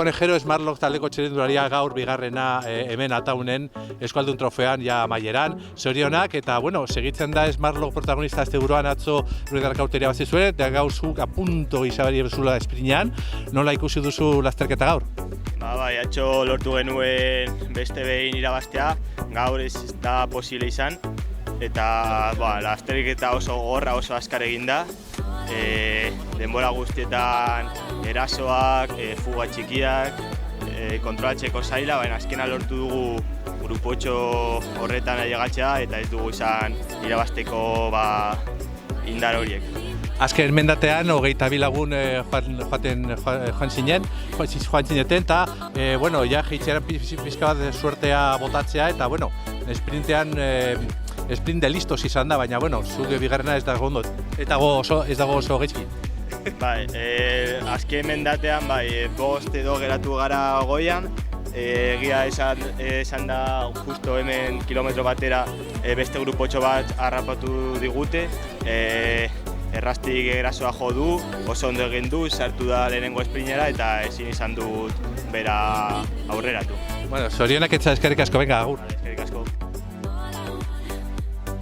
Conejero Smartlock taldeko txirrindularia gaur bigarrena hemen ataunen Euskaldun trofean ja amaieran. Zorionak eta bueno, segitzen da Smartlock protagonista asteburuan atzo Ruidar Kauteria bazi zuen eta gaur zuk apunto gizabari bezula esprinean. Nola ikusi duzu lasterketa gaur? Bai, atzo lortu genuen beste behin irabaztea, gaur ez da posible izan. Eta lasterketa oso gogorra, oso azkar eginda. Denbora guztietan erasoak, fuga txikiak, kontrolatzeko zaila, baina azkena lortu dugu grupotxo horretan ailegatzea eta ez dugu izan irabazteko indar horiek. Azken mendatean, 22 lagun joan zineten, eta jeitzearen pizka bat suertea botatzea, eta esprintean sprint de listos izan da, baina zuk bigarrena ez dago ondo, ez dago oso gaizki. Azken mendatean, bost edo geratu gara goian, egia esan da justo hemen kilometro batera beste grupotxo bat harrapatu digute, errastik erasoa jo du, oso ondo egin du, sartu da lehenengo esprinera eta ezin izan dut bera aurreratu. Zorionak etza eskerrik asko, venga, agur. Eskerrik asko.